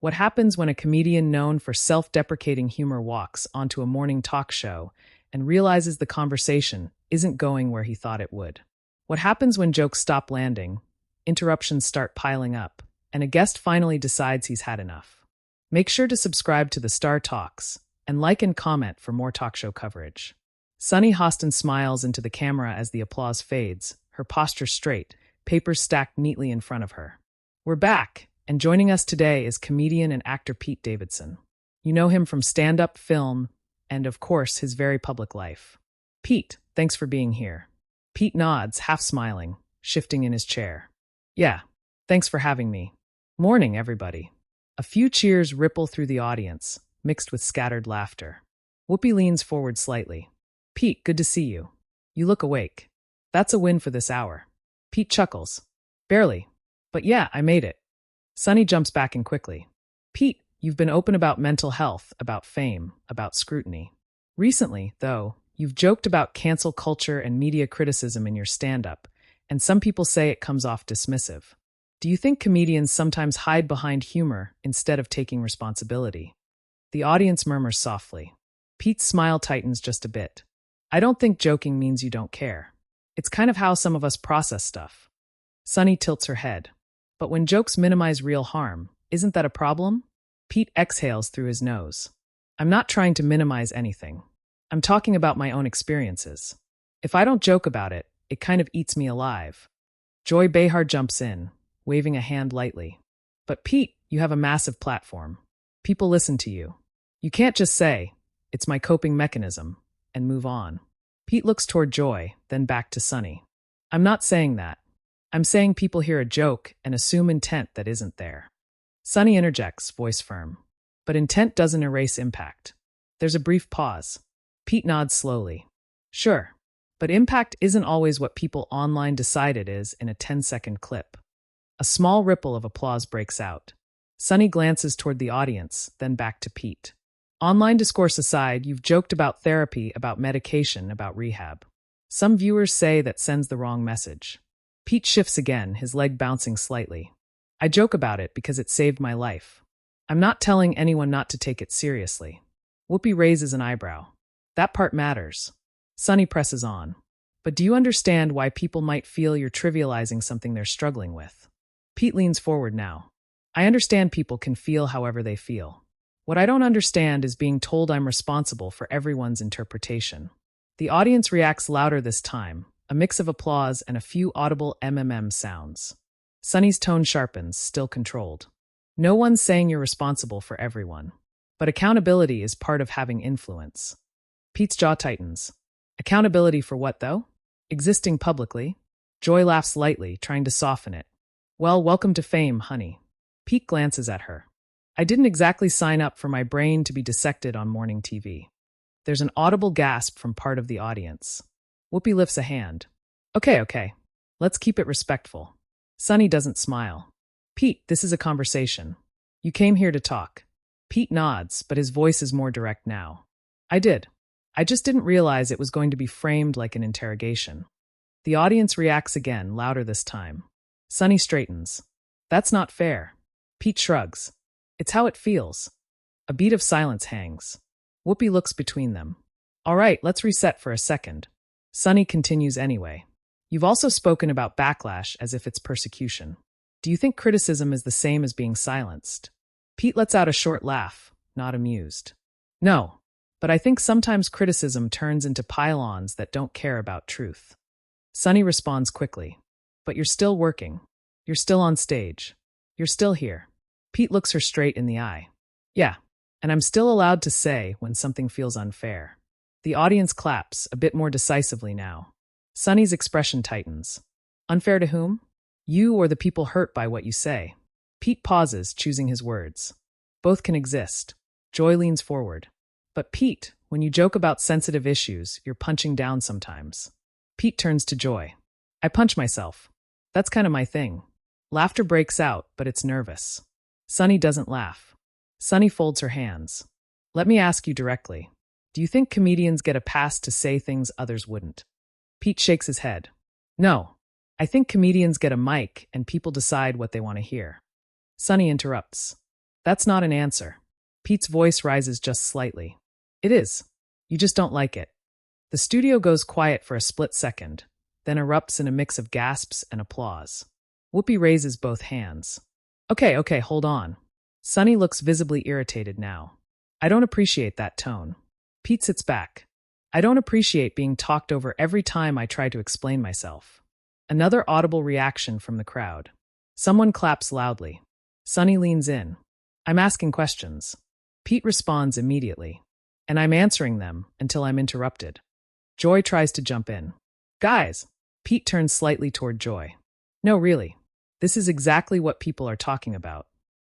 What happens when a comedian known for self-deprecating humor walks onto a morning talk show and realizes the conversation isn't going where he thought it would? What happens when jokes stop landing, interruptions start piling up, and a guest finally decides he's had enough? Make sure to subscribe to the Star Talks and like and comment for more talk show coverage. Sunny Hostin smiles into the camera as the applause fades, her posture straight, papers stacked neatly in front of her. We're back, and joining us today is comedian and actor Pete Davidson. You know him from stand-up, film, and of course, his very public life. Pete, thanks for being here. Pete nods, half smiling, shifting in his chair. Yeah, thanks for having me. Morning, everybody. A few cheers ripple through the audience, mixed with scattered laughter. Whoopi leans forward slightly. Pete, good to see you. You look awake. That's a win for this hour. Pete chuckles. Barely. But yeah, I made it. Sunny jumps back in quickly. Pete, you've been open about mental health, about fame, about scrutiny. Recently, though, you've joked about cancel culture and media criticism in your stand-up, and some people say it comes off dismissive. Do you think comedians sometimes hide behind humor instead of taking responsibility? The audience murmurs softly. Pete's smile tightens just a bit. I don't think joking means you don't care. It's kind of how some of us process stuff. Sunny tilts her head. But when jokes minimize real harm, isn't that a problem? Pete exhales through his nose. I'm not trying to minimize anything. I'm talking about my own experiences. If I don't joke about it, it kind of eats me alive. Joy Behar jumps in, waving a hand lightly. But Pete, you have a massive platform. People listen to you. You can't just say, it's my coping mechanism, and move on. Pete looks toward Joy, then back to Sunny. I'm not saying that. I'm saying people hear a joke and assume intent that isn't there. Sunny interjects, voice firm. But intent doesn't erase impact. There's a brief pause. Pete nods slowly. Sure, but impact isn't always what people online decide it is in a 10-second clip. A small ripple of applause breaks out. Sunny glances toward the audience, then back to Pete. Online discourse aside, you've joked about therapy, about medication, about rehab. Some viewers say that sends the wrong message. Pete shifts again, his leg bouncing slightly. I joke about it because it saved my life. I'm not telling anyone not to take it seriously. Whoopi raises an eyebrow. That part matters. Sunny presses on. But do you understand why people might feel you're trivializing something they're struggling with? Pete leans forward now. I understand people can feel however they feel. What I don't understand is being told I'm responsible for everyone's interpretation. The audience reacts louder this time, a mix of applause and a few audible sounds. Sunny's tone sharpens, still controlled. No one's saying you're responsible for everyone. But accountability is part of having influence. Pete's jaw tightens. Accountability for what, though? Existing publicly? Joy laughs lightly, trying to soften it. Well, welcome to fame, honey. Pete glances at her. I didn't exactly sign up for my brain to be dissected on morning TV. There's an audible gasp from part of the audience. Whoopi lifts a hand. Okay. Let's keep it respectful. Sunny doesn't smile. Pete, this is a conversation. You came here to talk. Pete nods, but his voice is more direct now. I did. I just didn't realize it was going to be framed like an interrogation. The audience reacts again, louder this time. Sunny straightens. That's not fair. Pete shrugs. It's how it feels. A beat of silence hangs. Whoopi looks between them. All right, let's reset for a second. Sunny continues anyway. You've also spoken about backlash as if it's persecution. Do you think criticism is the same as being silenced? Pete lets out a short laugh, not amused. No, but I think sometimes criticism turns into pile-ons that don't care about truth. Sunny responds quickly. But you're still working. You're still on stage. You're still here. Pete looks her straight in the eye. Yeah, and I'm still allowed to say when something feels unfair. The audience claps, a bit more decisively now. Sunny's expression tightens. Unfair to whom? You or the people hurt by what you say? Pete pauses, choosing his words. Both can exist. Joy leans forward. But Pete, when you joke about sensitive issues, you're punching down sometimes. Pete turns to Joy. I punch myself. That's kind of my thing. Laughter breaks out, but it's nervous. Sunny doesn't laugh. Sunny folds her hands. Let me ask you directly. Do you think comedians get a pass to say things others wouldn't? Pete shakes his head. No. I think comedians get a mic and people decide what they want to hear. Sunny interrupts. That's not an answer. Pete's voice rises just slightly. It is. You just don't like it. The studio goes quiet for a split second, then erupts in a mix of gasps and applause. Whoopi raises both hands. Okay, hold on. Sunny looks visibly irritated now. I don't appreciate that tone. Pete sits back. I don't appreciate being talked over every time I try to explain myself. Another audible reaction from the crowd. Someone claps loudly. Sunny leans in. I'm asking questions. Pete responds immediately. And I'm answering them until I'm interrupted. Joy tries to jump in. Guys! Pete turns slightly toward Joy. No, really. This is exactly what people are talking about.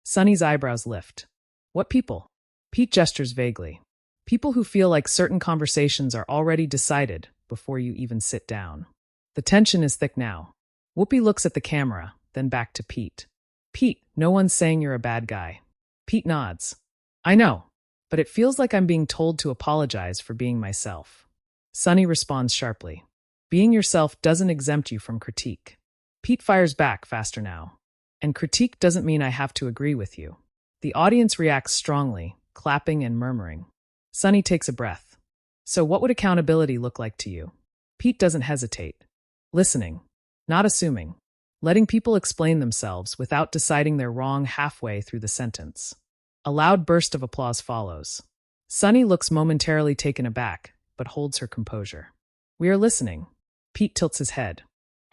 Sunny's eyebrows lift. What people? Pete gestures vaguely. People who feel like certain conversations are already decided before you even sit down. The tension is thick now. Whoopi looks at the camera, then back to Pete. Pete, no one's saying you're a bad guy. Pete nods. I know, but it feels like I'm being told to apologize for being myself. Sunny responds sharply. Being yourself doesn't exempt you from critique. Pete fires back faster now. And critique doesn't mean I have to agree with you. The audience reacts strongly, clapping and murmuring. Sunny takes a breath. So what would accountability look like to you? Pete doesn't hesitate. Listening. Not assuming. Letting people explain themselves without deciding they're wrong halfway through the sentence. A loud burst of applause follows. Sunny looks momentarily taken aback, but holds her composure. We are listening. Pete tilts his head.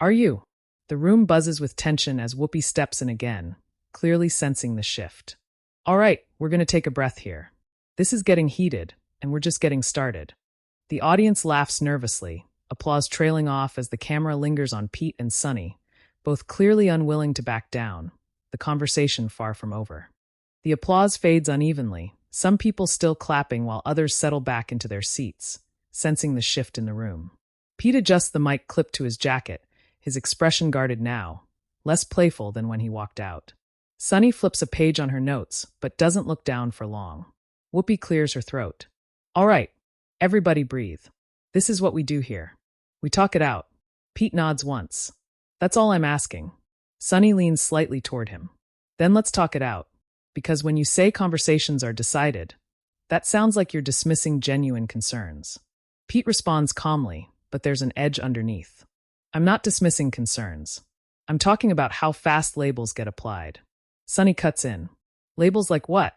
Are you? The room buzzes with tension as Whoopi steps in again, clearly sensing the shift. All right, we're going to take a breath here. This is getting heated, and we're just getting started. The audience laughs nervously, applause trailing off as the camera lingers on Pete and Sunny, both clearly unwilling to back down, the conversation far from over. The applause fades unevenly, some people still clapping while others settle back into their seats, sensing the shift in the room. Pete adjusts the mic clip to his jacket, his expression guarded now, less playful than when he walked out. Sunny flips a page on her notes, but doesn't look down for long. Whoopi clears her throat. All right, everybody breathe. This is what we do here. We talk it out. Pete nods once. That's all I'm asking. Sunny leans slightly toward him. Then let's talk it out. Because when you say conversations are decided, that sounds like you're dismissing genuine concerns. Pete responds calmly, but there's an edge underneath. I'm not dismissing concerns. I'm talking about how fast labels get applied. Sunny cuts in. Labels like what?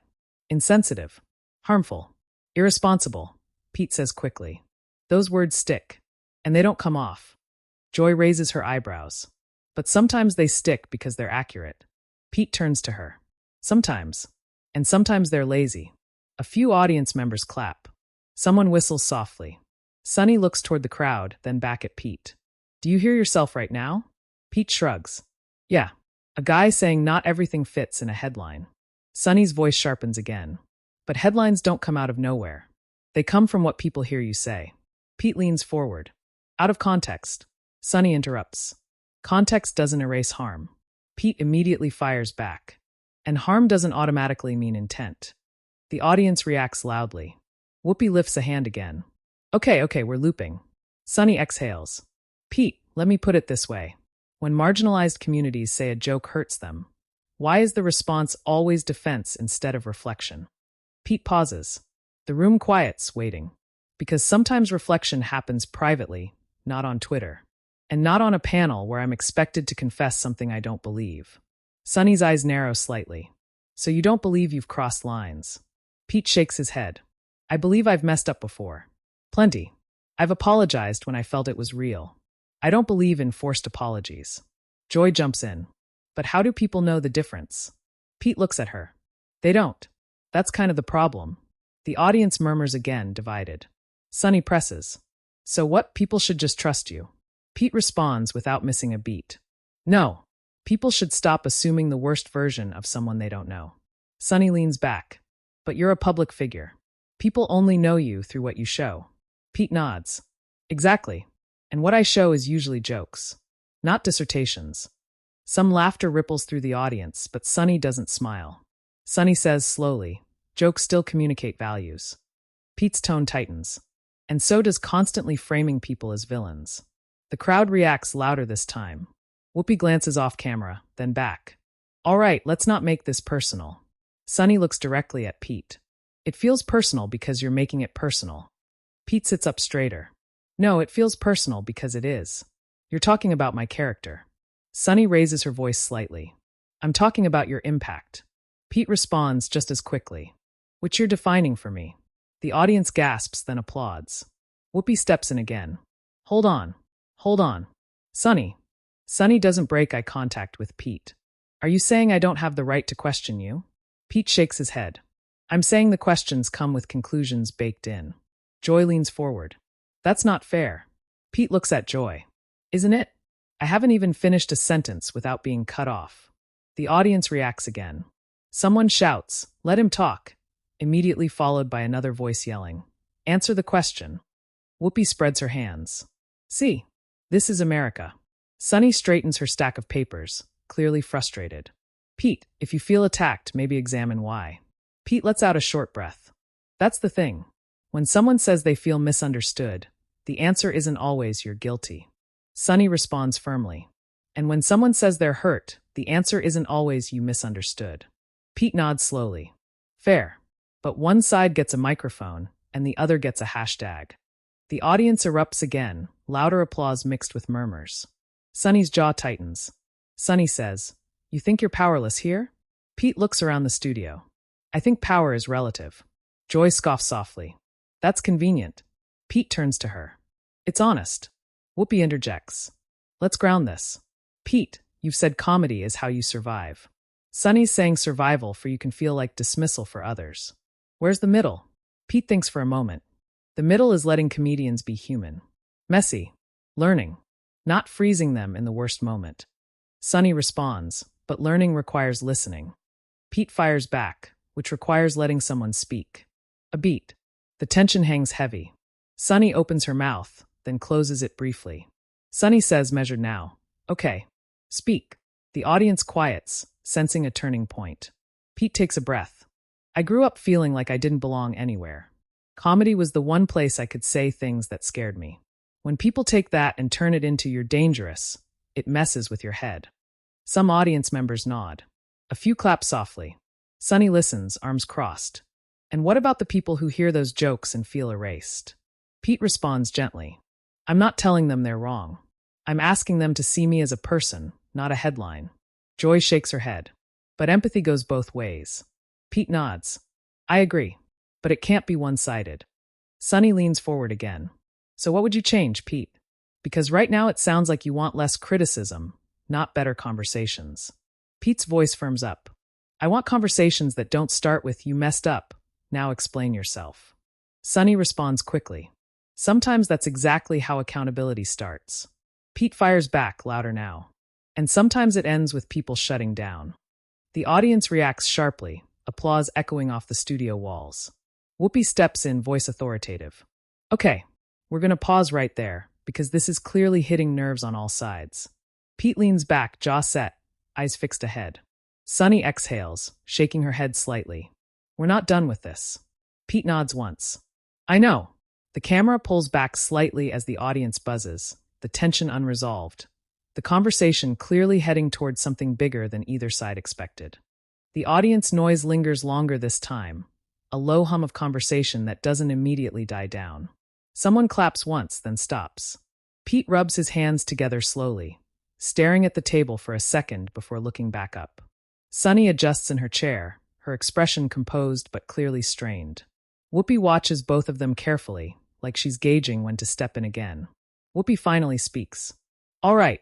Insensitive. Harmful. Irresponsible. Pete says quickly. Those words stick. And they don't come off. Joy raises her eyebrows. But sometimes they stick because they're accurate. Pete turns to her. Sometimes. And sometimes they're lazy. A few audience members clap. Someone whistles softly. Sunny looks toward the crowd, then back at Pete. Do you hear yourself right now? Pete shrugs. Yeah. A guy saying not everything fits in a headline. Sunny's voice sharpens again. But headlines don't come out of nowhere. They come from what people hear you say. Pete leans forward. Out of context. Sunny interrupts. Context doesn't erase harm. Pete immediately fires back. And harm doesn't automatically mean intent. The audience reacts loudly. Whoopi lifts a hand again. Okay, we're looping. Sunny exhales. Pete, let me put it this way. When marginalized communities say a joke hurts them, why is the response always defense instead of reflection? Pete pauses. The room quiets, waiting. Because sometimes reflection happens privately, not on Twitter. And not on a panel where I'm expected to confess something I don't believe. Sunny's eyes narrow slightly. So you don't believe you've crossed lines? Pete shakes his head. I believe I've messed up before. Plenty. I've apologized when I felt it was real. I don't believe in forced apologies. Joy jumps in. But how do people know the difference? Pete looks at her. They don't. That's kind of the problem. The audience murmurs again, divided. Sunny presses. So what? People should just trust you. Pete responds without missing a beat. No. People should stop assuming the worst version of someone they don't know. Sunny leans back. But you're a public figure. People only know you through what you show. Pete nods. Exactly. And what I show is usually jokes. Not dissertations. Some laughter ripples through the audience, but Sunny doesn't smile. Sunny says slowly, jokes still communicate values. Pete's tone tightens. And so does constantly framing people as villains. The crowd reacts louder this time. Whoopi glances off camera, then back. All right, let's not make this personal. Sunny looks directly at Pete. It feels personal because you're making it personal. Pete sits up straighter. No, it feels personal because it is. You're talking about my character. Sunny raises her voice slightly. I'm talking about your impact. Pete responds just as quickly. Which you're defining for me. The audience gasps, then applauds. Whoopi steps in again. Hold on. Hold on. Sunny. Sunny doesn't break eye contact with Pete. Are you saying I don't have the right to question you? Pete shakes his head. I'm saying the questions come with conclusions baked in. Joy leans forward. That's not fair. Pete looks at Joy. Isn't it? I haven't even finished a sentence without being cut off. The audience reacts again. Someone shouts, let him talk, immediately followed by another voice yelling, answer the question. Whoopi spreads her hands. See, this is America. Sunny straightens her stack of papers, clearly frustrated. Pete, if you feel attacked, maybe examine why. Pete lets out a short breath. That's the thing. When someone says they feel misunderstood, the answer isn't always you're guilty. Sunny responds firmly. And when someone says they're hurt, the answer isn't always you misunderstood. Pete nods slowly. Fair. But one side gets a microphone, and the other gets a hashtag. The audience erupts again, louder applause mixed with murmurs. Sunny's jaw tightens. Sunny says, You think you're powerless here? Pete looks around the studio. I think power is relative. Joy scoffs softly. That's convenient. Pete turns to her. It's honest. Whoopi interjects. Let's ground this. Pete, you've said comedy is how you survive. Sunny's saying survival for you can feel like dismissal for others. Where's the middle? Pete thinks for a moment. The middle is letting comedians be human. Messy. Learning. Not freezing them in the worst moment. Sunny responds, but learning requires listening. Pete fires back, which requires letting someone speak. A beat. The tension hangs heavy. Sunny opens her mouth, then closes it briefly. Sunny says, measured now. Okay. Speak. The audience quiets, sensing a turning point. Pete takes a breath. I grew up feeling like I didn't belong anywhere. Comedy was the one place I could say things that scared me. When people take that and turn it into you're dangerous, it messes with your head. Some audience members nod. A few clap softly. Sunny listens, arms crossed. And what about the people who hear those jokes and feel erased? Pete responds gently. I'm not telling them they're wrong. I'm asking them to see me as a person, not a headline. Joy shakes her head. But empathy goes both ways. Pete nods. I agree. But it can't be one-sided. Sunny leans forward again. So what would you change, Pete? Because right now it sounds like you want less criticism, not better conversations. Pete's voice firms up. I want conversations that don't start with, you messed up. Now explain yourself. Sunny responds quickly. Sometimes that's exactly how accountability starts. Pete fires back, louder now. And sometimes it ends with people shutting down. The audience reacts sharply, applause echoing off the studio walls. Whoopi steps in, voice authoritative. Okay, we're going to pause right there, because this is clearly hitting nerves on all sides. Pete leans back, jaw set, eyes fixed ahead. Sunny exhales, shaking her head slightly. We're not done with this. Pete nods once. I know. The camera pulls back slightly as the audience buzzes, the tension unresolved. The conversation clearly heading towards something bigger than either side expected. The audience noise lingers longer this time, a low hum of conversation that doesn't immediately die down. Someone claps once, then stops. Pete rubs his hands together slowly, staring at the table for a second before looking back up. Sunny adjusts in her chair, her expression composed but clearly strained. Whoopi watches both of them carefully, like she's gauging when to step in again. Whoopi finally speaks. All right,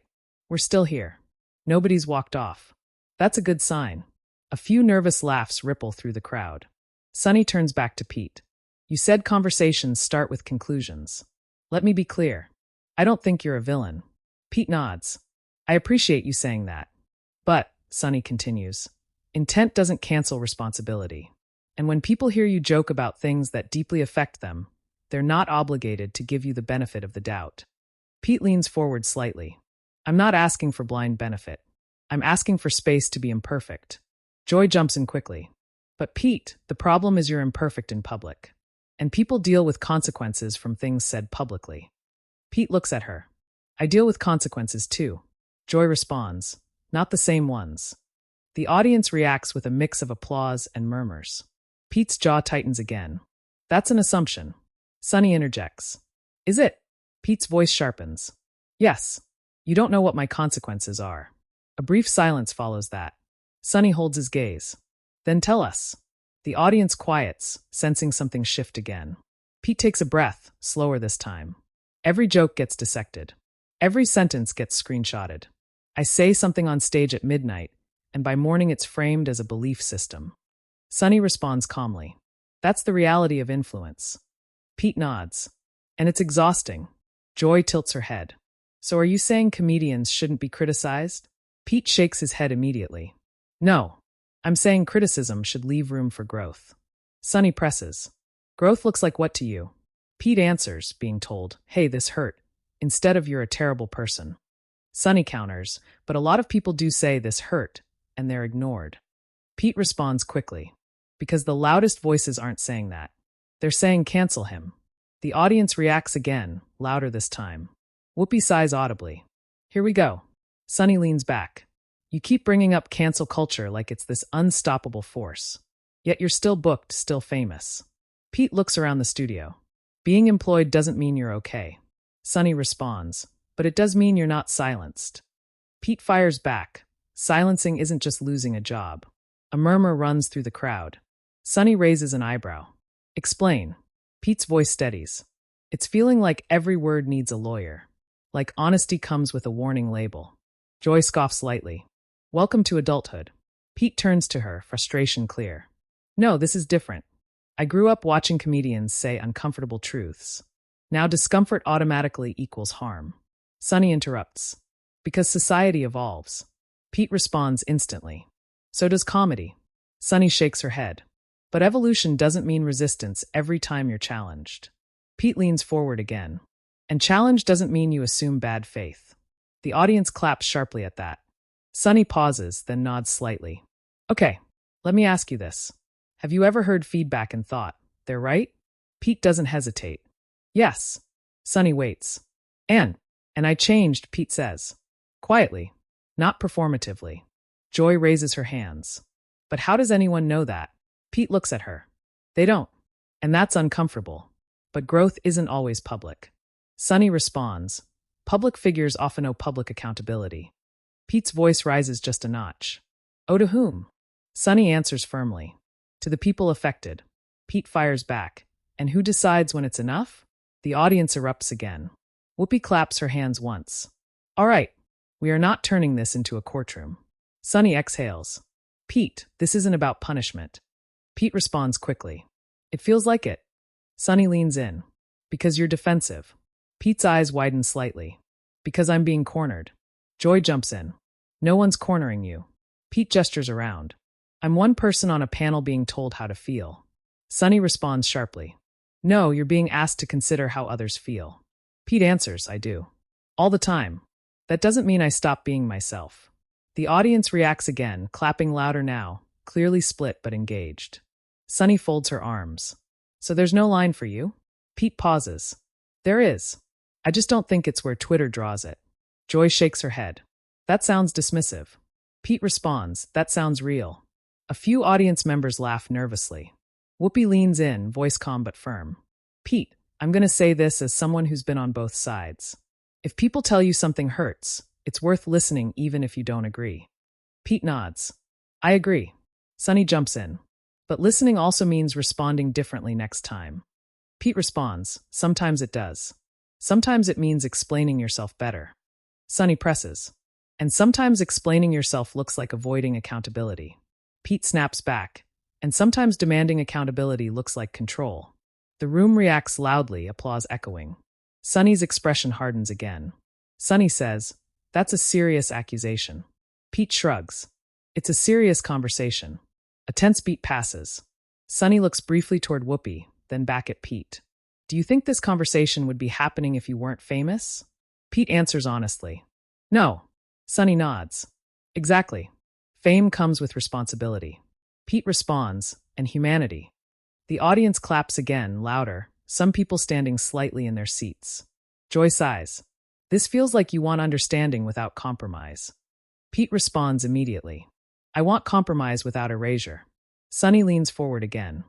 we're still here. Nobody's walked off. That's a good sign. A few nervous laughs ripple through the crowd. Sunny turns back to Pete. You said conversations start with conclusions. Let me be clear. I don't think you're a villain. Pete nods. I appreciate you saying that. But, Sunny continues, intent doesn't cancel responsibility. And when people hear you joke about things that deeply affect them, they're not obligated to give you the benefit of the doubt. Pete leans forward slightly. I'm not asking for blind benefit. I'm asking for space to be imperfect. Joy jumps in quickly. But Pete, the problem is you're imperfect in public. And people deal with consequences from things said publicly. Pete looks at her. I deal with consequences too. Joy responds. Not the same ones. The audience reacts with a mix of applause and murmurs. Pete's jaw tightens again. That's an assumption. Sunny interjects. Is it? Pete's voice sharpens. Yes. You don't know what my consequences are. A brief silence follows that. Sunny holds his gaze. Then tell us. The audience quiets, sensing something shift again. Pete takes a breath, slower this time. Every joke gets dissected. Every sentence gets screenshotted. I say something on stage at midnight, and by morning it's framed as a belief system. Sunny responds calmly. That's the reality of influence. Pete nods. And it's exhausting. Joy tilts her head. So are you saying comedians shouldn't be criticized? Pete shakes his head immediately. No. I'm saying criticism should leave room for growth. Sunny presses. Growth looks like what to you? Pete answers, being told, hey, this hurt, instead of you're a terrible person. Sunny counters, but a lot of people do say this hurt, and they're ignored. Pete responds quickly. Because the loudest voices aren't saying that. They're saying cancel him. The audience reacts again, louder this time. Whoopi sighs audibly. Here we go. Sunny leans back. You keep bringing up cancel culture like it's this unstoppable force. Yet you're still booked, still famous. Pete looks around the studio. Being employed doesn't mean you're okay. Sunny responds, but it does mean you're not silenced. Pete fires back. Silencing isn't just losing a job. A murmur runs through the crowd. Sunny raises an eyebrow. Explain. Pete's voice steadies. It's feeling like every word needs a lawyer. Like honesty comes with a warning label. Joy scoffs lightly. Welcome to adulthood. Pete turns to her, frustration clear. No, this is different. I grew up watching comedians say uncomfortable truths. Now discomfort automatically equals harm. Sunny interrupts. Because society evolves. Pete responds instantly. So does comedy. Sunny shakes her head. But evolution doesn't mean resistance every time you're challenged. Pete leans forward again. And challenge doesn't mean you assume bad faith. The audience claps sharply at that. Sunny pauses, then nods slightly. Okay, let me ask you this. Have you ever heard feedback and thought, they're right? Pete doesn't hesitate. Yes. Sunny waits. And I changed, Pete says. Quietly, not performatively. Joy raises her hands. But how does anyone know that? Pete looks at her. They don't. And that's uncomfortable. But growth isn't always public. Sunny responds. Public figures often owe public accountability. Pete's voice rises just a notch. Oh, to whom? Sunny answers firmly. To the people affected. Pete fires back. And who decides when it's enough? The audience erupts again. Whoopi claps her hands once. All right, we are not turning this into a courtroom. Sunny exhales. Pete, this isn't about punishment. Pete responds quickly. It feels like it. Sunny leans in. Because you're defensive. Pete's eyes widen slightly. Because I'm being cornered. Joy jumps in. No one's cornering you. Pete gestures around. I'm one person on a panel being told how to feel. Sunny responds sharply. No, you're being asked to consider how others feel. Pete answers, I do. All the time. That doesn't mean I stop being myself. The audience reacts again, clapping louder now, clearly split but engaged. Sunny folds her arms. So there's no line for you? Pete pauses. There is. I just don't think it's where Twitter draws it. Joy shakes her head. That sounds dismissive. Pete responds, that sounds real. A few audience members laugh nervously. Whoopi leans in, voice calm but firm. Pete, I'm going to say this as someone who's been on both sides. If people tell you something hurts, it's worth listening even if you don't agree. Pete nods. I agree. Sunny jumps in. But listening also means responding differently next time. Pete responds, sometimes it does. Sometimes it means explaining yourself better. Sunny presses. And sometimes explaining yourself looks like avoiding accountability. Pete snaps back. And sometimes demanding accountability looks like control. The room reacts loudly, applause echoing. Sunny's expression hardens again. Sunny says, that's a serious accusation. Pete shrugs. It's a serious conversation. A tense beat passes. Sunny looks briefly toward Whoopi, then back at Pete. Do you think this conversation would be happening if you weren't famous? Pete answers honestly. No. Sunny nods. Exactly. Fame comes with responsibility. Pete responds, and humanity. The audience claps again, louder, some people standing slightly in their seats. Joy sighs. This feels like you want understanding without compromise. Pete responds immediately. I want compromise without erasure. Sunny leans forward again.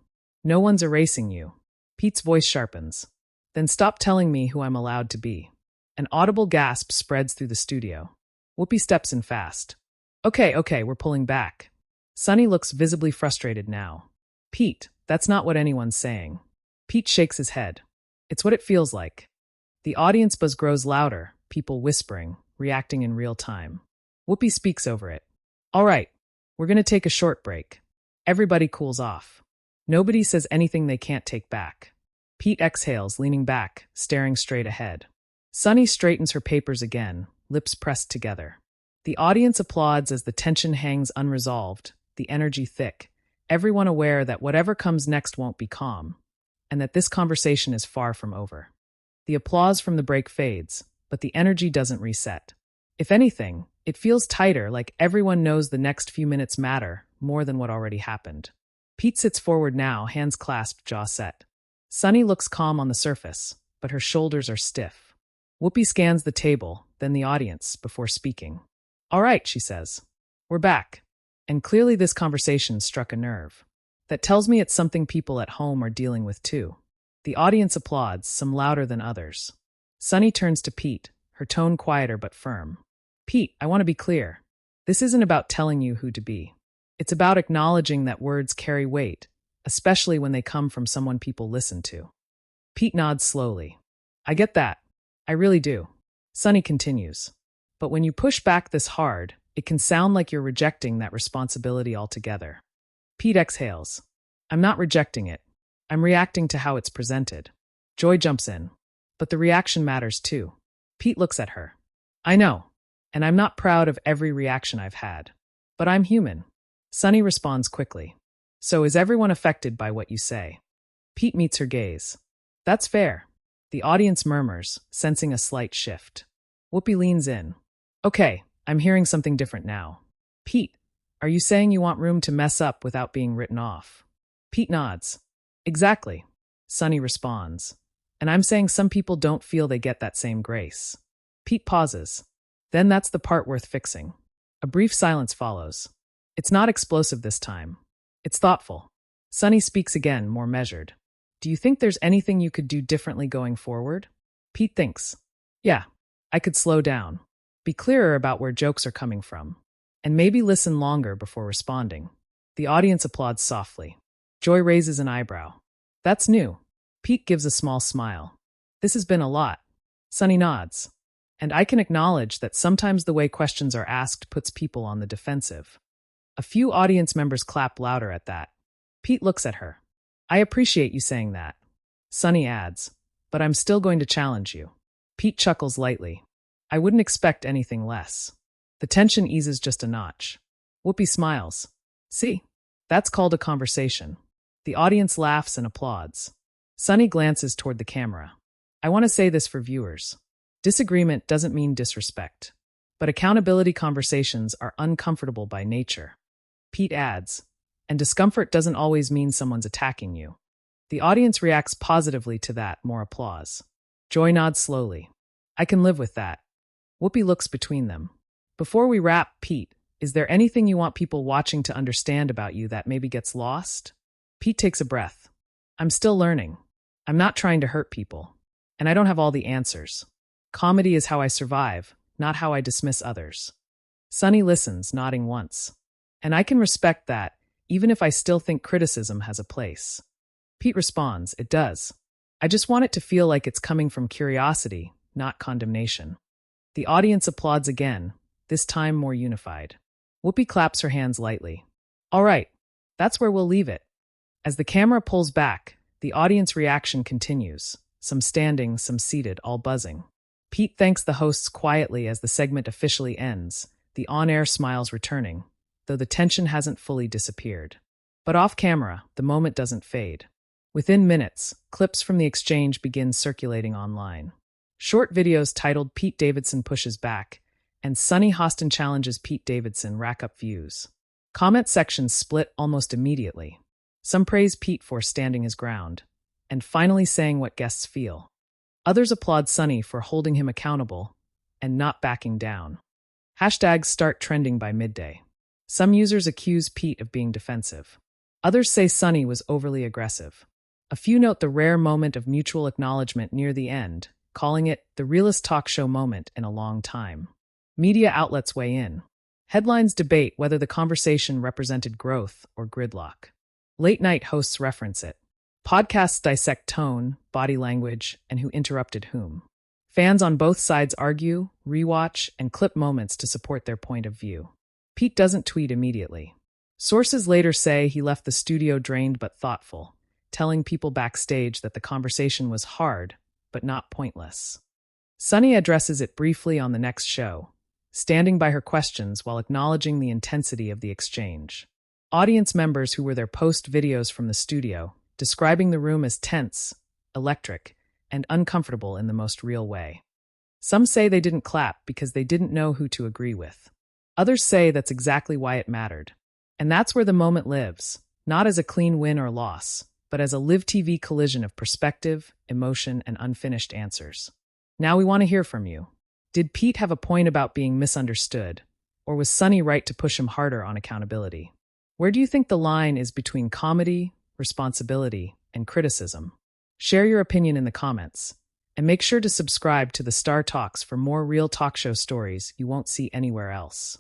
No one's erasing you. Pete's voice sharpens. Then stop telling me who I'm allowed to be. An audible gasp spreads through the studio. Whoopi steps in fast. Okay, we're pulling back. Sunny looks visibly frustrated now. Pete, that's not what anyone's saying. Pete shakes his head. It's what it feels like. The audience buzz grows louder, people whispering, reacting in real time. Whoopi speaks over it. All right, we're going to take a short break. Everybody cools off. Nobody says anything they can't take back. Pete exhales, leaning back, staring straight ahead. Sunny straightens her papers again, lips pressed together. The audience applauds as the tension hangs unresolved, the energy thick, everyone aware that whatever comes next won't be calm, and that this conversation is far from over. The applause from the break fades, but the energy doesn't reset. If anything, it feels tighter, like everyone knows the next few minutes matter more than what already happened. Pete sits forward now, hands clasped, jaw set. Sunny looks calm on the surface, but her shoulders are stiff. Whoopi scans the table, then the audience, before speaking. All right, she says. We're back. And clearly this conversation struck a nerve. That tells me it's something people at home are dealing with too. The audience applauds, some louder than others. Sunny turns to Pete, her tone quieter but firm. Pete, I want to be clear. This isn't about telling you who to be. It's about acknowledging that words carry weight, especially when they come from someone people listen to. Pete nods slowly. I get that. I really do. Sunny continues. But when you push back this hard, it can sound like you're rejecting that responsibility altogether. Pete exhales. I'm not rejecting it. I'm reacting to how it's presented. Joy jumps in. But the reaction matters too. Pete looks at her. I know. And I'm not proud of every reaction I've had. But I'm human. Sunny responds quickly. So is everyone affected by what you say? Pete meets her gaze. That's fair. The audience murmurs, sensing a slight shift. Whoopi leans in. Okay, I'm hearing something different now. Pete, are you saying you want room to mess up without being written off? Pete nods. Exactly. Sunny responds. And I'm saying some people don't feel they get that same grace. Pete pauses. Then that's the part worth fixing. A brief silence follows. It's not explosive this time. It's thoughtful. Sunny speaks again, more measured. Do you think there's anything you could do differently going forward? Pete thinks. Yeah, I could slow down. Be clearer about where jokes are coming from. And maybe listen longer before responding. The audience applauds softly. Joy raises an eyebrow. That's new. Pete gives a small smile. This has been a lot. Sunny nods. And I can acknowledge that sometimes the way questions are asked puts people on the defensive. A few audience members clap louder at that. Pete looks at her. I appreciate you saying that. Sunny adds, but I'm still going to challenge you. Pete chuckles lightly. I wouldn't expect anything less. The tension eases just a notch. Whoopi smiles. See, that's called a conversation. The audience laughs and applauds. Sunny glances toward the camera. I want to say this for viewers. Disagreement doesn't mean disrespect. But accountability conversations are uncomfortable by nature. Pete adds, and discomfort doesn't always mean someone's attacking you. The audience reacts positively to that, more applause. Joy nods slowly. I can live with that. Whoopi looks between them. Before we wrap, Pete, is there anything you want people watching to understand about you that maybe gets lost? Pete takes a breath. I'm still learning. I'm not trying to hurt people. And I don't have all the answers. Comedy is how I survive, not how I dismiss others. Sunny listens, nodding once. And I can respect that, even if I still think criticism has a place. Pete responds, it does. I just want it to feel like it's coming from curiosity, not condemnation. The audience applauds again, this time more unified. Whoopi claps her hands lightly. All right, that's where we'll leave it. As the camera pulls back, the audience reaction continues, some standing, some seated, all buzzing. Pete thanks the hosts quietly as the segment officially ends, the on-air smiles returning, though the tension hasn't fully disappeared. But off-camera, the moment doesn't fade. Within minutes, clips from the exchange begin circulating online. Short videos titled Pete Davidson Pushes Back and Sunny Hostin Challenges Pete Davidson rack up views. Comment sections split almost immediately. Some praise Pete for standing his ground and finally saying what guests feel. Others applaud Sunny for holding him accountable and not backing down. Hashtags start trending by midday. Some users accuse Pete of being defensive. Others say Sunny was overly aggressive. A few note the rare moment of mutual acknowledgement near the end, calling it the realest talk show moment in a long time. Media outlets weigh in. Headlines debate whether the conversation represented growth or gridlock. Late-night hosts reference it. Podcasts dissect tone, body language, and who interrupted whom. Fans on both sides argue, rewatch, and clip moments to support their point of view. Pete doesn't tweet immediately. Sources later say he left the studio drained but thoughtful, telling people backstage that the conversation was hard, but not pointless. Sunny addresses it briefly on the next show, standing by her questions while acknowledging the intensity of the exchange. Audience members who were there post videos from the studio, describing the room as tense, electric, and uncomfortable in the most real way. Some say they didn't clap because they didn't know who to agree with. Others say that's exactly why it mattered. And that's where the moment lives, not as a clean win or loss, but as a live TV collision of perspective, emotion, and unfinished answers. Now we want to hear from you. Did Pete have a point about being misunderstood, or was Sunny right to push him harder on accountability? Where do you think the line is between comedy, responsibility, and criticism? Share your opinion in the comments, and make sure to subscribe to the Star Talks for more real talk show stories you won't see anywhere else.